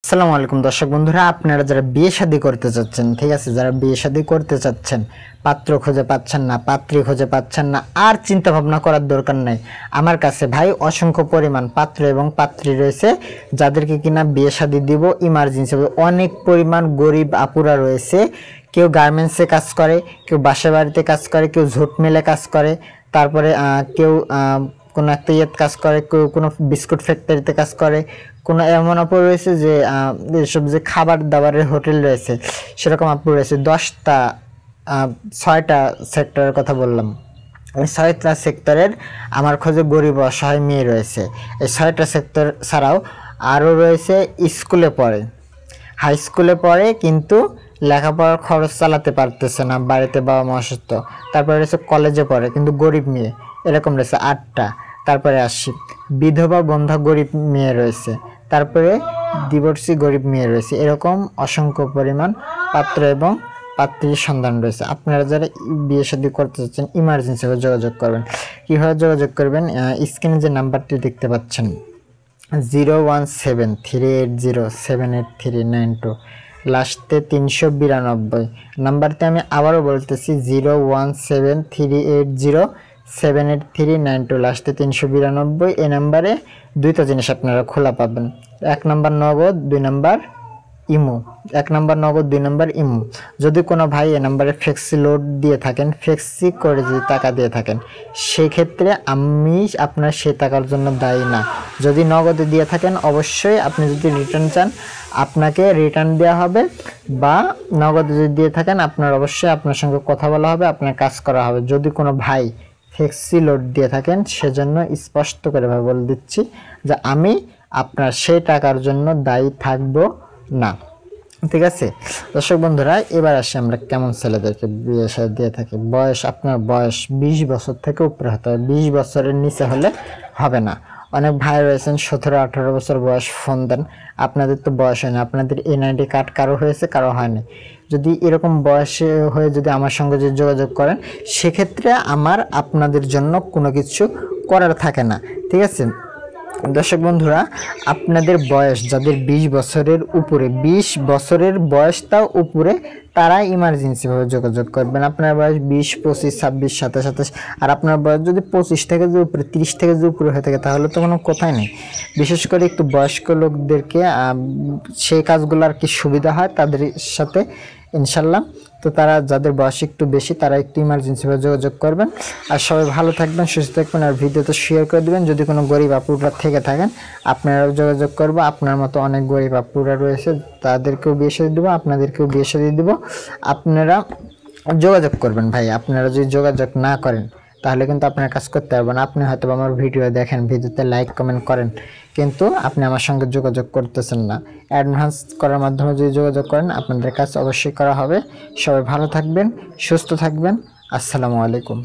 আসসালামু আলাইকুম দর্শক বন্ধুরা, আপনারা যারা বিয়ে শাদী করতে চাচ্ছেন, ঠিক আছে, যারা বিয়ে শাদী করতে চাচ্ছেন, পাত্র খুঁজে পাচ্ছেন না, পাত্রী খুঁজে পাচ্ছেন না, আর চিন্তা ভাবনা করার দরকার নাই। আমার কাছে ভাই অসংখ্য পরিমাণ পাত্র এবং পাত্রী রয়েছে যাদেরকে কিনা বিয়ে শাদী দিব ইমার্জেন্সি। অনেক পরিমাণ গরিব আপুরা রয়েছে, কেউ গার্মেন্টসে কাজ করে, কেউ বাসা বাড়িতে কাজ করে, কেউ ঝুট মেলে কাজ করে, তারপরে কেউ কোনো একটা ইয়েতে কাজ করে, কেউ কোনো বিস্কুট ফ্যাক্টরিতে কাজ করে, কোনো এমন আপু রয়েছে যে এসব যে খাবার দাবারের হোটেল রয়েছে সেরকম আপু রয়েছে। 6টা সেক্টরের কথা বললাম। এই 6টা সেক্টরের আমার খোঁজে গরিব অসহায় মেয়ে রয়েছে। এই 6টা সেক্টর ছাড়াও আরও রয়েছে স্কুলে পড়ে, হাই স্কুলে পড়ে, কিন্তু লেখাপড়ার খরচ চালাতে পারতেছে না, বাড়িতে বাবা মা অসুস্থ। তারপরে রয়েছে কলেজে পড়ে কিন্তু গরিব মেয়ে, এরকম রয়েছে 8টা। তারপরে আসি বিধবা বন্ধা গরিব মেয়ে রয়েছে, তারপরে ডিভোর্সি গরিব মেয়ে রয়েছে। এরকম অসংখ্য পরিমাণ পাত্র এবং পাত্রীর সন্ধান রয়েছে। আপনারা যারা বিয়ে শাদী করতে চাচ্ছেন ইমার্জেন্সিভাবে যোগাযোগ করবেন। কীভাবে যোগাযোগ করবেন? স্ক্রিনে যে নাম্বারটি দেখতে পাচ্ছেন 01783807839 লাস্টে 392 নাম্বারটি আমি আবারও বলতেছি 01783807839 লাস্টে 392। এই নাম্বারে দুইটা জিনিস আপনারা খোলা পাবেন, 1 নাম্বার নগদ, 2 নাম্বার ইমো। 1 নাম্বার নগদ, 2 নাম্বার ইমো। যদি কোনো ভাই এ নাম্বারে ফ্লেক্সি লোড দিয়ে থাকেন, ফ্লেক্সি করে যদি টাকা দিয়ে থাকেন, সেক্ষেত্রে আমি আপনার সেই টাকার জন্য দায়ী না। যদি নগদে দিয়ে থাকেন অবশ্যই আপনি যদি রিটার্ন চান আপনাকে রিটার্ন দেওয়া হবে, বা নগদে যদি দিয়ে থাকেন আপনার অবশ্যই আপনার সঙ্গে কথা বলা হবে, আপনার কাজ করা হবে। যদি কোনো ভাই ফ্লেক্সি লোড দিয়ে থাকেন সেজন্য স্পষ্ট করে বলে দিচ্ছি যে আমি আপনার সেই টাকার জন্য দায়ী থাকবো না, ঠিক আছে। দর্শক বন্ধুরা, এবার আসি আমরা কেমন ছেলেদেরকে বিয়ে শাদী দিয়ে থাকি। বয়স, আপনার বয়স 20 বছর থেকে উপরে হতে হবে, 20 বছরের নিচে হলে হবে না। অনেক ভাই রয়েছেন 17-18 বছর বয়স, ফোন দেন, আপনাদের তো বয়স হয় না, আপনাদের এনআইডি কার্ড কারো হয়েছে কারো হয়নি। যদি এরকম বয়সে হয়ে যদি আমার সঙ্গে যদি যোগাযোগ করেন সেক্ষেত্রে আমার আপনাদের জন্য কোনো কিছু করার থাকে না, ঠিক আছে। দর্শক বন্ধুরা, আপনাদের বয়স যাদের 20 বছরের উপরে, 20 বছরের বয়সটাও উপরে, তারা ইমার্জেন্সিভাবে যোগাযোগ করবেন। আপনার বয়স 20, 25, 26, 27, 28, আর আপনার বয়স যদি 25 থেকে যে উপরে, 30 থেকে যে উপরে হয়ে থাকে তাহলে তো কোনো কথাই নেই। বিশেষ করে একটু বয়স্ক লোকদেরকে সেই কাজগুলো আর কি সুবিধা হয় তাদের সাথে ইনশাল্লাহ। তো তারা যাদের বয়স একটু বেশি তারা একটু ইমার্জেন্সিভাবে যোগাযোগ করবেন। আর সবাই ভালো থাকবেন, সুস্থ থাকবেন, আর ভিডিওতে শেয়ার করে দেবেন। যদি কোনো গরিব আপুরা থেকে থাকেন আপনারাও যোগাযোগ করবো। আপনার মতো অনেক গরিব আপুরা রয়েছে, তাদেরকেও বিয়ে শাদী দেবো, আপনাদেরকেও বিয়ে শাদী দেবো। আপনারা যোগাযোগ করবেন ভাই। আপনারা যদি যোগাযোগ না করেন তাহলে কিন্তু আপনার কাজ করতে পারবেন না। আপনি হয়তো আমার ভিডিও দেখেন, ভিডিওতে লাইক কমেন্ট করেন, কিন্তু আপনি আমার সঙ্গে যোগাযোগ করতেছেন না। অ্যাডভান্স করার মাধ্যমে যদি যোগাযোগ করেন আপনাদের কাজ অবশ্যই করা হবে। সবাই ভালো থাকবেন, সুস্থ থাকবেন। আসসালামু আলাইকুম।